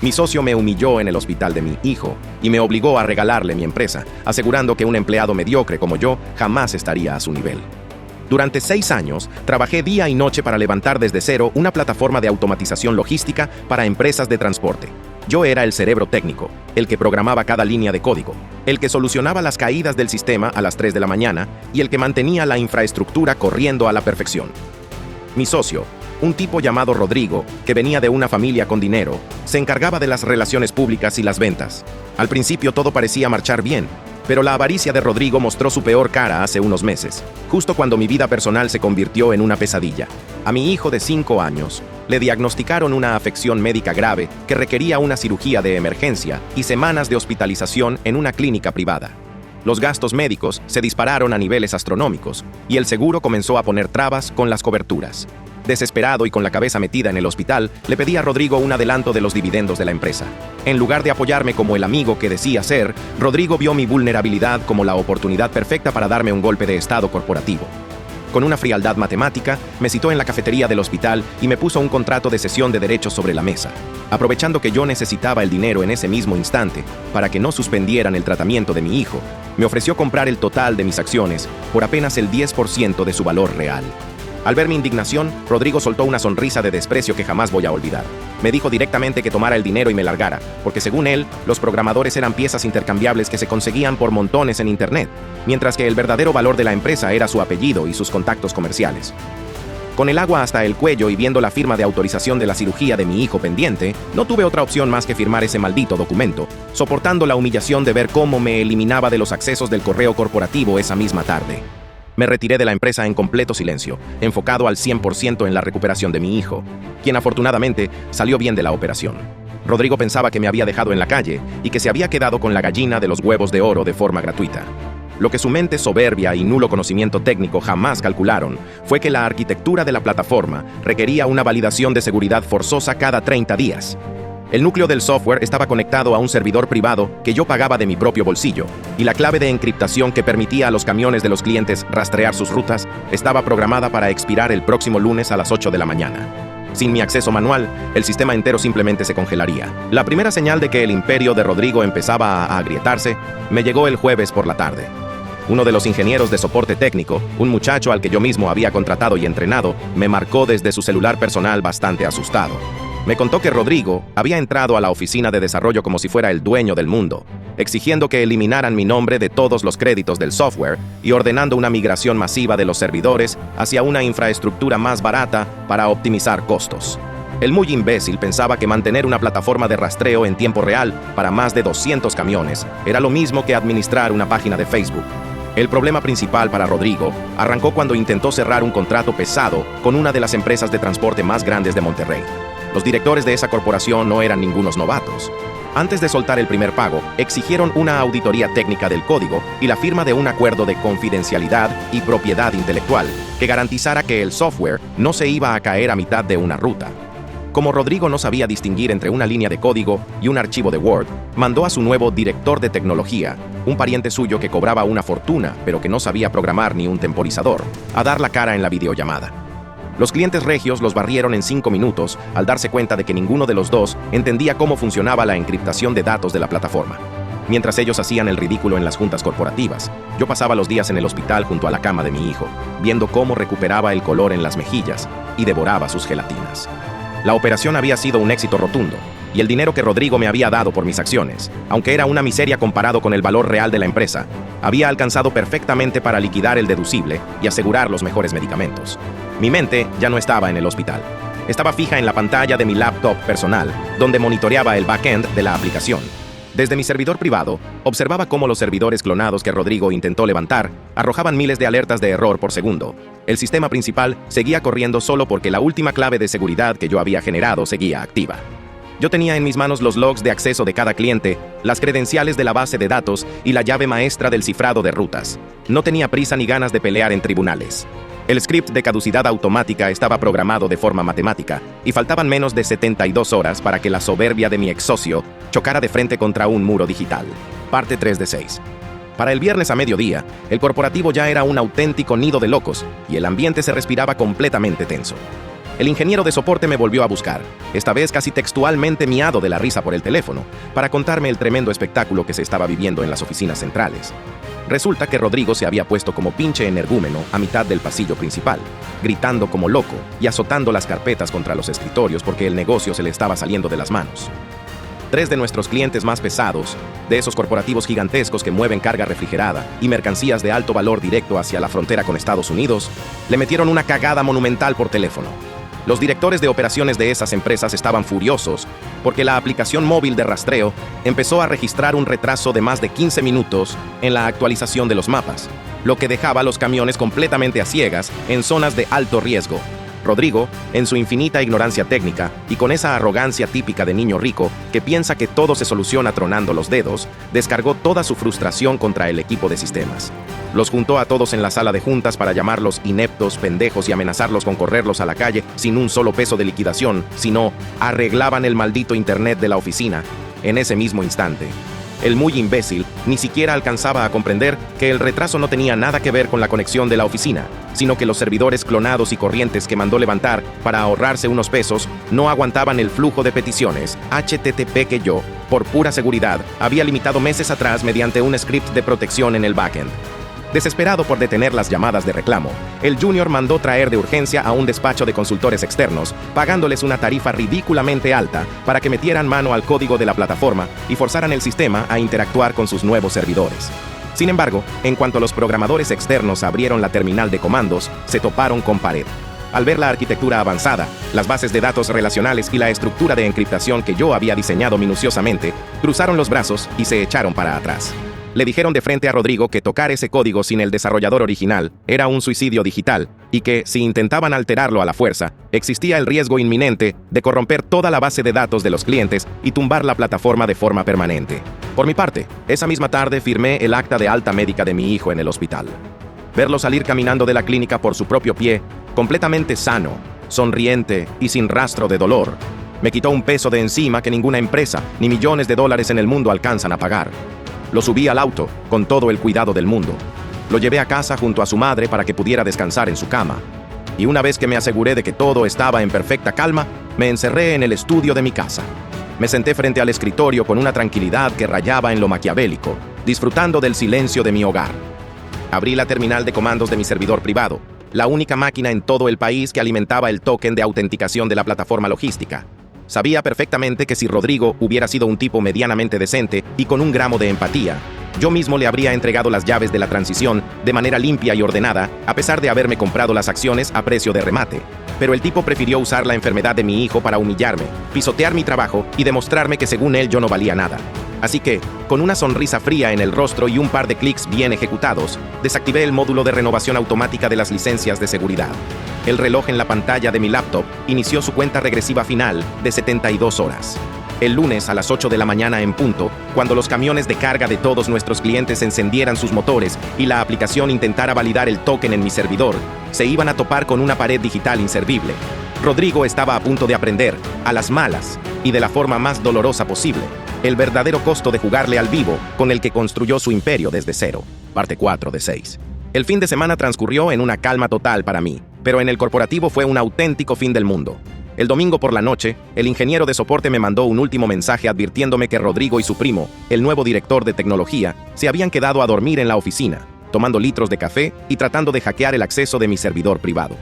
Mi socio me humilló en el hospital de mi hijo y me obligó a regalarle mi empresa, asegurando que un empleado mediocre como yo jamás estaría a su nivel. Durante 6 años, trabajé día y noche para levantar desde cero una plataforma de automatización logística para empresas de transporte. Yo era el cerebro técnico, el que programaba cada línea de código, el que solucionaba las caídas del sistema a las 3 de la mañana y el que mantenía la infraestructura corriendo a la perfección. Mi socio, un tipo llamado Rodrigo, que venía de una familia con dinero, se encargaba de las relaciones públicas y las ventas. Al principio todo parecía marchar bien, pero la avaricia de Rodrigo mostró su peor cara hace unos meses, justo cuando mi vida personal se convirtió en una pesadilla. A mi hijo de 5 años le diagnosticaron una afección médica grave que requería una cirugía de emergencia y semanas de hospitalización en una clínica privada. Los gastos médicos se dispararon a niveles astronómicos y el seguro comenzó a poner trabas con las coberturas. Desesperado y con la cabeza metida en el hospital, le pedí a Rodrigo un adelanto de los dividendos de la empresa. En lugar de apoyarme como el amigo que decía ser, Rodrigo vio mi vulnerabilidad como la oportunidad perfecta para darme un golpe de estado corporativo. Con una frialdad matemática, me citó en la cafetería del hospital y me puso un contrato de cesión de derechos sobre la mesa. Aprovechando que yo necesitaba el dinero en ese mismo instante para que no suspendieran el tratamiento de mi hijo, me ofreció comprar el total de mis acciones por apenas el 10% de su valor real. Al ver mi indignación, Rodrigo soltó una sonrisa de desprecio que jamás voy a olvidar. Me dijo directamente que tomara el dinero y me largara, porque según él, los programadores eran piezas intercambiables que se conseguían por montones en Internet, mientras que el verdadero valor de la empresa era su apellido y sus contactos comerciales. Con el agua hasta el cuello y viendo la firma de autorización de la cirugía de mi hijo pendiente, no tuve otra opción más que firmar ese maldito documento, soportando la humillación de ver cómo me eliminaba de los accesos del correo corporativo esa misma tarde. Me retiré de la empresa en completo silencio, enfocado al 100% en la recuperación de mi hijo, quien afortunadamente salió bien de la operación. Rodrigo pensaba que me había dejado en la calle y que se había quedado con la gallina de los huevos de oro de forma gratuita. Lo que su mente soberbia y nulo conocimiento técnico jamás calcularon fue que la arquitectura de la plataforma requería una validación de seguridad forzosa cada 30 días. El núcleo del software estaba conectado a un servidor privado que yo pagaba de mi propio bolsillo, y la clave de encriptación que permitía a los camiones de los clientes rastrear sus rutas estaba programada para expirar el próximo lunes a las 8 de la mañana. Sin mi acceso manual, el sistema entero simplemente se congelaría. La primera señal de que el imperio de Rodrigo empezaba a agrietarse me llegó el jueves por la tarde. Uno de los ingenieros de soporte técnico, un muchacho al que yo mismo había contratado y entrenado, me marcó desde su celular personal bastante asustado. Me contó que Rodrigo había entrado a la oficina de desarrollo como si fuera el dueño del mundo, exigiendo que eliminaran mi nombre de todos los créditos del software y ordenando una migración masiva de los servidores hacia una infraestructura más barata para optimizar costos. El muy imbécil pensaba que mantener una plataforma de rastreo en tiempo real para más de 200 camiones era lo mismo que administrar una página de Facebook. El problema principal para Rodrigo arrancó cuando intentó cerrar un contrato pesado con una de las empresas de transporte más grandes de Monterrey. Los directores de esa corporación no eran ningunos novatos. Antes de soltar el primer pago, exigieron una auditoría técnica del código y la firma de un acuerdo de confidencialidad y propiedad intelectual que garantizara que el software no se iba a caer a mitad de una ruta. Como Rodrigo no sabía distinguir entre una línea de código y un archivo de Word, mandó a su nuevo director de tecnología, un pariente suyo que cobraba una fortuna pero que no sabía programar ni un temporizador, a dar la cara en la videollamada. Los clientes regios los barrieron en 5 minutos al darse cuenta de que ninguno de los dos entendía cómo funcionaba la encriptación de datos de la plataforma. Mientras ellos hacían el ridículo en las juntas corporativas, yo pasaba los días en el hospital junto a la cama de mi hijo, viendo cómo recuperaba el color en las mejillas y devoraba sus gelatinas. La operación había sido un éxito rotundo, y el dinero que Rodrigo me había dado por mis acciones, aunque era una miseria comparado con el valor real de la empresa, había alcanzado perfectamente para liquidar el deducible y asegurar los mejores medicamentos. Mi mente ya no estaba en el hospital. Estaba fija en la pantalla de mi laptop personal, donde monitoreaba el backend de la aplicación. Desde mi servidor privado, observaba cómo los servidores clonados que Rodrigo intentó levantar arrojaban miles de alertas de error por segundo. El sistema principal seguía corriendo solo porque la última clave de seguridad que yo había generado seguía activa. Yo tenía en mis manos los logs de acceso de cada cliente, las credenciales de la base de datos y la llave maestra del cifrado de rutas. No tenía prisa ni ganas de pelear en tribunales. El script de caducidad automática estaba programado de forma matemática y faltaban menos de 72 horas para que la soberbia de mi ex socio chocara de frente contra un muro digital. Parte 3 de 6. Para el viernes a mediodía, el corporativo ya era un auténtico nido de locos y el ambiente se respiraba completamente tenso. El ingeniero de soporte me volvió a buscar, esta vez casi textualmente miado de la risa por el teléfono, para contarme el tremendo espectáculo que se estaba viviendo en las oficinas centrales. Resulta que Rodrigo se había puesto como pinche energúmeno a mitad del pasillo principal, gritando como loco y azotando las carpetas contra los escritorios porque el negocio se le estaba saliendo de las manos. 3 de nuestros clientes más pesados, de esos corporativos gigantescos que mueven carga refrigerada y mercancías de alto valor directo hacia la frontera con Estados Unidos, le metieron una cagada monumental por teléfono. Los directores de operaciones de esas empresas estaban furiosos porque la aplicación móvil de rastreo empezó a registrar un retraso de más de 15 minutos en la actualización de los mapas, lo que dejaba a los camiones completamente a ciegas en zonas de alto riesgo. Rodrigo, en su infinita ignorancia técnica y con esa arrogancia típica de niño rico que piensa que todo se soluciona tronando los dedos, descargó toda su frustración contra el equipo de sistemas. Los juntó a todos en la sala de juntas para llamarlos ineptos, pendejos y amenazarlos con correrlos a la calle sin un solo peso de liquidación, si no, arreglaban el maldito internet de la oficina en ese mismo instante. El muy imbécil ni siquiera alcanzaba a comprender que el retraso no tenía nada que ver con la conexión de la oficina, sino que los servidores clonados y corrientes que mandó levantar para ahorrarse unos pesos no aguantaban el flujo de peticiones HTTP que yo, por pura seguridad, había limitado meses atrás mediante un script de protección en el backend. Desesperado por detener las llamadas de reclamo, el Junior mandó traer de urgencia a un despacho de consultores externos, pagándoles una tarifa ridículamente alta para que metieran mano al código de la plataforma y forzaran el sistema a interactuar con sus nuevos servidores. Sin embargo, en cuanto los programadores externos abrieron la terminal de comandos, se toparon con pared. Al ver la arquitectura avanzada, las bases de datos relacionales y la estructura de encriptación que yo había diseñado minuciosamente, cruzaron los brazos y se echaron para atrás. Le dijeron de frente a Rodrigo que tocar ese código sin el desarrollador original era un suicidio digital y que, si intentaban alterarlo a la fuerza, existía el riesgo inminente de corromper toda la base de datos de los clientes y tumbar la plataforma de forma permanente. Por mi parte, esa misma tarde firmé el acta de alta médica de mi hijo en el hospital. Verlo salir caminando de la clínica por su propio pie, completamente sano, sonriente y sin rastro de dolor, me quitó un peso de encima que ninguna empresa ni millones de dólares en el mundo alcanzan a pagar. Lo subí al auto, con todo el cuidado del mundo. Lo llevé a casa junto a su madre para que pudiera descansar en su cama. Y una vez que me aseguré de que todo estaba en perfecta calma, me encerré en el estudio de mi casa. Me senté frente al escritorio con una tranquilidad que rayaba en lo maquiavélico, disfrutando del silencio de mi hogar. Abrí la terminal de comandos de mi servidor privado, la única máquina en todo el país que alimentaba el token de autenticación de la plataforma logística. Sabía perfectamente que si Rodrigo hubiera sido un tipo medianamente decente y con un gramo de empatía, yo mismo le habría entregado las llaves de la transición de manera limpia y ordenada, a pesar de haberme comprado las acciones a precio de remate. Pero el tipo prefirió usar la enfermedad de mi hijo para humillarme, pisotear mi trabajo y demostrarme que según él yo no valía nada. Así que, con una sonrisa fría en el rostro y un par de clics bien ejecutados, desactivé el módulo de renovación automática de las licencias de seguridad. El reloj en la pantalla de mi laptop inició su cuenta regresiva final de 72 horas. El lunes a las 8 de la mañana en punto, cuando los camiones de carga de todos nuestros clientes encendieran sus motores y la aplicación intentara validar el token en mi servidor, se iban a topar con una pared digital inservible. Rodrigo estaba a punto de aprender, a las malas, y de la forma más dolorosa posible, el verdadero costo de jugarle al vivo con el que construyó su imperio desde cero. Parte 4 de 6. El fin de semana transcurrió en una calma total para mí, pero en el corporativo fue un auténtico fin del mundo. El domingo por la noche, el ingeniero de soporte me mandó un último mensaje advirtiéndome que Rodrigo y su primo, el nuevo director de tecnología, se habían quedado a dormir en la oficina, tomando litros de café y tratando de hackear el acceso de mi servidor privado.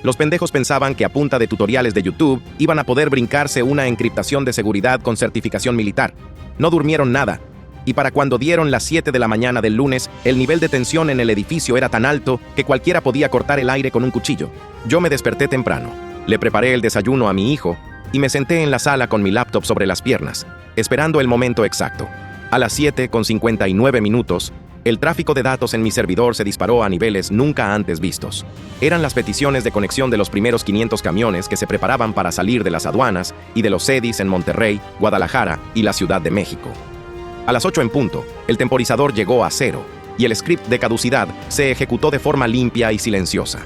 Los pendejos pensaban que a punta de tutoriales de YouTube iban a poder brincarse una encriptación de seguridad con certificación militar. No durmieron nada. Y para cuando dieron las 7 de la mañana del lunes, el nivel de tensión en el edificio era tan alto que cualquiera podía cortar el aire con un cuchillo. Yo me desperté temprano, le preparé el desayuno a mi hijo y me senté en la sala con mi laptop sobre las piernas, esperando el momento exacto. A las 7:59, el tráfico de datos en mi servidor se disparó a niveles nunca antes vistos. Eran las peticiones de conexión de los primeros 500 camiones que se preparaban para salir de las aduanas y de los CEDIs en Monterrey, Guadalajara y la Ciudad de México. A las 8 en punto, el temporizador llegó a 0 y el script de caducidad se ejecutó de forma limpia y silenciosa.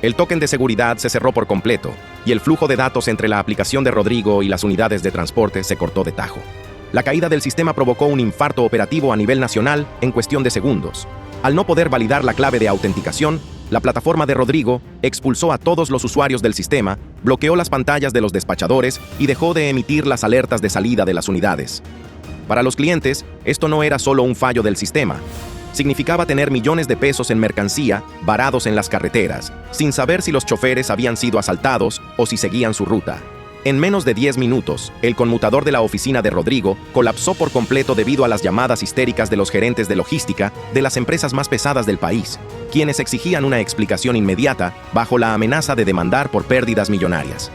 El token de seguridad se cerró por completo y el flujo de datos entre la aplicación de Rodrigo y las unidades de transporte se cortó de tajo. La caída del sistema provocó un infarto operativo a nivel nacional en cuestión de segundos. Al no poder validar la clave de autenticación, La plataforma de Rodrigo expulsó a todos los usuarios del sistema, bloqueó las pantallas de los despachadores y dejó de emitir las alertas de salida de las unidades. Para los clientes, esto no era solo un fallo del sistema. Significaba tener millones de pesos en mercancía varados en las carreteras, sin saber si los choferes habían sido asaltados o si seguían su ruta. En menos de 10 minutos, el conmutador de la oficina de Rodrigo colapsó por completo debido a las llamadas histéricas de los gerentes de logística de las empresas más pesadas del país, quienes exigían una explicación inmediata bajo la amenaza de demandar por pérdidas millonarias.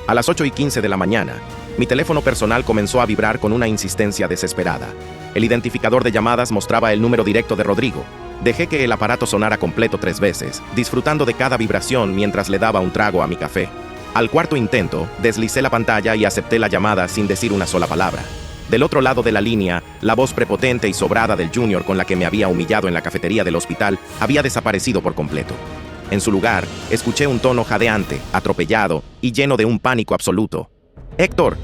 A las 8:15 de la mañana, mi teléfono personal comenzó a vibrar con una insistencia desesperada. El identificador de llamadas mostraba el número directo de Rodrigo. Dejé que el aparato sonara completo 3 veces, disfrutando de cada vibración mientras le daba un trago a mi café. Al cuarto intento, deslicé la pantalla y acepté la llamada sin decir una sola palabra. Del otro lado de la línea, la voz prepotente y sobrada del Junior con la que me había humillado en la cafetería del hospital había desaparecido por completo. En su lugar, escuché un tono jadeante, atropellado y lleno de un pánico absoluto. Héctor,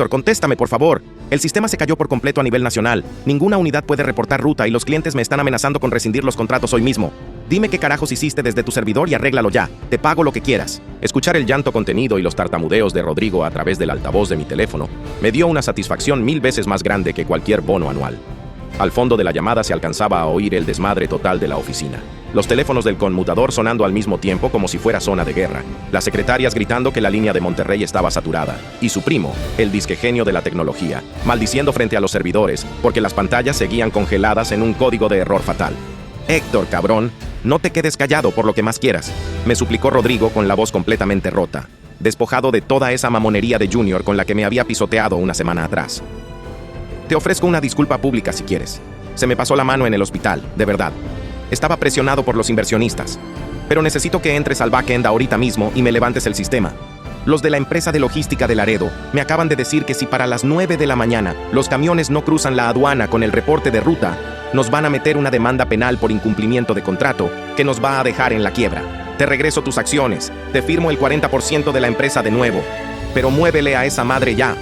contéstame, por favor. El sistema se cayó por completo a nivel nacional. Ninguna unidad puede reportar ruta y los clientes me están amenazando con rescindir los contratos hoy mismo. Dime qué carajos hiciste desde tu servidor y arréglalo ya. Te pago lo que quieras. Escuchar el llanto contenido y los tartamudeos de Rodrigo a través del altavoz de mi teléfono me dio una satisfacción 1000 veces más grande que cualquier bono anual. Al fondo de la llamada se alcanzaba a oír el desmadre total de la oficina. Los teléfonos del conmutador sonando al mismo tiempo como si fuera zona de guerra. Las secretarias gritando que la línea de Monterrey estaba saturada. Y su primo, el disquegenio de la tecnología, maldiciendo frente a los servidores porque las pantallas seguían congeladas en un código de error fatal. Héctor, cabrón, no te quedes callado por lo que más quieras, me suplicó Rodrigo con la voz completamente rota, despojado de toda esa mamonería de Junior con la que me había pisoteado una semana atrás. Te ofrezco una disculpa pública si quieres. Se me pasó la mano en el hospital, de verdad. Estaba presionado por los inversionistas. Pero necesito que entres al backend ahorita mismo y me levantes el sistema. Los de la empresa de logística de Laredo me acaban de decir que si para las 9 de la mañana los camiones no cruzan la aduana con el reporte de ruta, nos van a meter una demanda penal por incumplimiento de contrato que nos va a dejar en la quiebra. Te regreso tus acciones, te firmo el 40% de la empresa de nuevo, pero muévele a esa madre ya.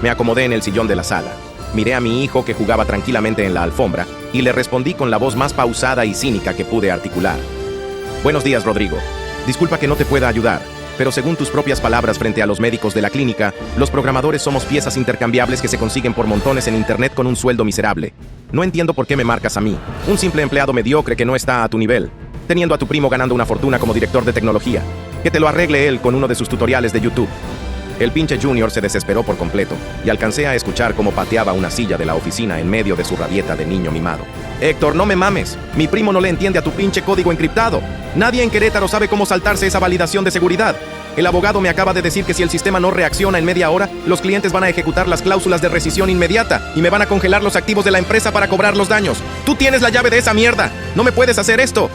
Me acomodé en el sillón de la sala. Miré a mi hijo que jugaba tranquilamente en la alfombra y le respondí con la voz más pausada y cínica que pude articular. Buenos días, Rodrigo. Disculpa que no te pueda ayudar, pero según tus propias palabras frente a los médicos de la clínica, los programadores somos piezas intercambiables que se consiguen por montones en internet con un sueldo miserable. No entiendo por qué me marcas a mí, un simple empleado mediocre que no está a tu nivel, teniendo a tu primo ganando una fortuna como director de tecnología. Que te lo arregle él con uno de sus tutoriales de YouTube. El pinche Junior se desesperó por completo y alcancé a escuchar cómo pateaba una silla de la oficina en medio de su rabieta de niño mimado. Héctor, no me mames. Mi primo no le entiende a tu pinche código encriptado. Nadie en Querétaro sabe cómo saltarse esa validación de seguridad. El abogado me acaba de decir que si el sistema no reacciona en media hora, los clientes van a ejecutar las cláusulas de rescisión inmediata y me van a congelar los activos de la empresa para cobrar los daños. Tú tienes la llave de esa mierda. No me puedes hacer esto.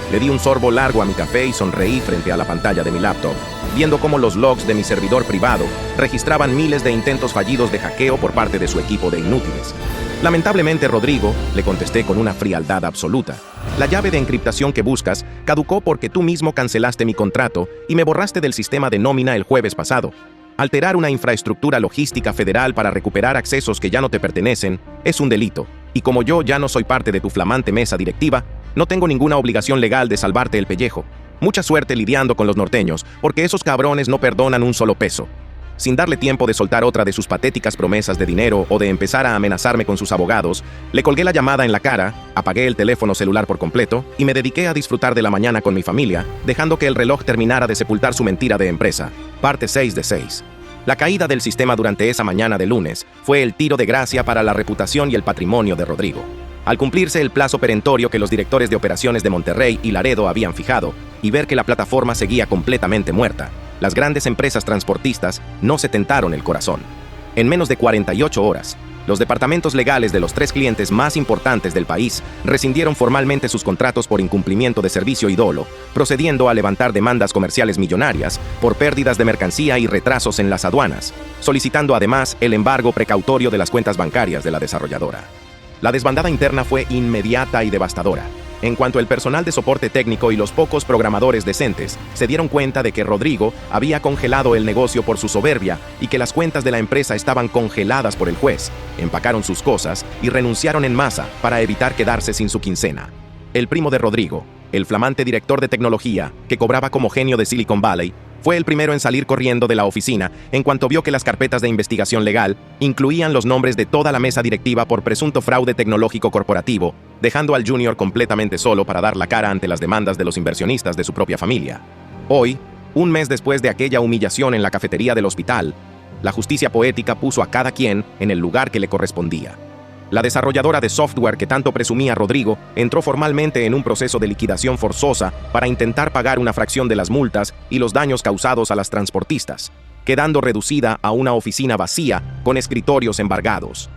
Le di un sorbo largo a mi café y sonreí frente a la pantalla de mi laptop, viendo cómo los logs de mi servidor privado registraban miles de intentos fallidos de hackeo por parte de su equipo de inútiles. Lamentablemente, Rodrigo, le contesté con una frialdad absoluta. La llave de encriptación que buscas caducó porque tú mismo cancelaste mi contrato y me borraste del sistema de nómina el jueves pasado. Alterar una infraestructura logística federal para recuperar accesos que ya no te pertenecen es un delito, y como yo ya no soy parte de tu flamante mesa directiva, no tengo ninguna obligación legal de salvarte el pellejo. Mucha suerte lidiando con los norteños, porque esos cabrones no perdonan un solo peso. Sin darle tiempo de soltar otra de sus patéticas promesas de dinero o de empezar a amenazarme con sus abogados, le colgué la llamada en la cara, apagué el teléfono celular por completo y me dediqué a disfrutar de la mañana con mi familia, dejando que el reloj terminara de sepultar su mentira de empresa. Parte 6 de 6. La caída del sistema durante esa mañana de lunes fue el tiro de gracia para la reputación y el patrimonio de Rodrigo. Al cumplirse el plazo perentorio que los directores de operaciones de Monterrey y Laredo habían fijado, y ver que la plataforma seguía completamente muerta, las grandes empresas transportistas no se tentaron el corazón. En menos de 48 horas, los departamentos legales de los 3 clientes más importantes del país rescindieron formalmente sus contratos por incumplimiento de servicio y dolo, procediendo a levantar demandas comerciales millonarias por pérdidas de mercancía y retrasos en las aduanas, solicitando además el embargo precautorio de las cuentas bancarias de la desarrolladora. La desbandada interna fue inmediata y devastadora. En cuanto el personal de soporte técnico y los pocos programadores decentes se dieron cuenta de que Rodrigo había congelado el negocio por su soberbia y que las cuentas de la empresa estaban congeladas por el juez, empacaron sus cosas y renunciaron en masa para evitar quedarse sin su quincena. El primo de Rodrigo, el flamante director de tecnología, que cobraba como genio de Silicon Valley, fue el primero en salir corriendo de la oficina en cuanto vio que las carpetas de investigación legal incluían los nombres de toda la mesa directiva por presunto fraude tecnológico corporativo, dejando al Junior completamente solo para dar la cara ante las demandas de los inversionistas de su propia familia. Hoy, un mes después de aquella humillación en la cafetería del hospital, la justicia poética puso a cada quien en el lugar que le correspondía. La desarrolladora de software que tanto presumía Rodrigo entró formalmente en un proceso de liquidación forzosa para intentar pagar una fracción de las multas y los daños causados a las transportistas, quedando reducida a una oficina vacía con escritorios embargados.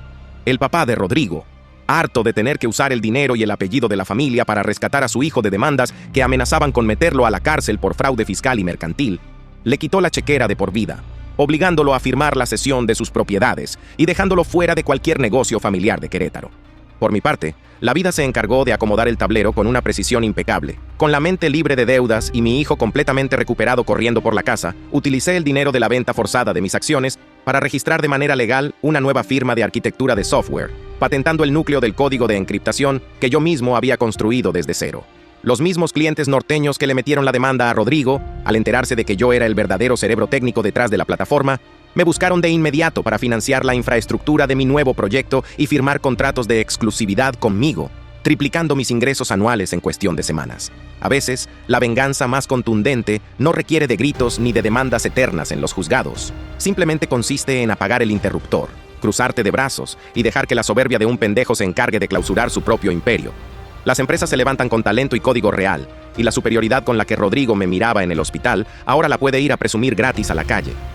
El papá de Rodrigo, harto de tener que usar el dinero y el apellido de la familia para rescatar a su hijo de demandas que amenazaban con meterlo a la cárcel por fraude fiscal y mercantil, le quitó la chequera de por vida, obligándolo a firmar la cesión de sus propiedades y dejándolo fuera de cualquier negocio familiar de Querétaro. Por mi parte, la vida se encargó de acomodar el tablero con una precisión impecable. Con la mente libre de deudas y mi hijo completamente recuperado corriendo por la casa, utilicé el dinero de la venta forzada de mis acciones para registrar de manera legal una nueva firma de arquitectura de software, patentando el núcleo del código de encriptación que yo mismo había construido desde cero. Los mismos clientes norteños que le metieron la demanda a Rodrigo, al enterarse de que yo era el verdadero cerebro técnico detrás de la plataforma, me buscaron de inmediato para financiar la infraestructura de mi nuevo proyecto y firmar contratos de exclusividad conmigo, triplicando mis ingresos anuales en cuestión de semanas. A veces, la venganza más contundente no requiere de gritos ni de demandas eternas en los juzgados. Simplemente consiste en apagar el interruptor, cruzarte de brazos y dejar que la soberbia de un pendejo se encargue de clausurar su propio imperio. Las empresas se levantan con talento y código real, y la superioridad con la que Rodrigo me miraba en el hospital ahora la puede ir a presumir gratis a la calle.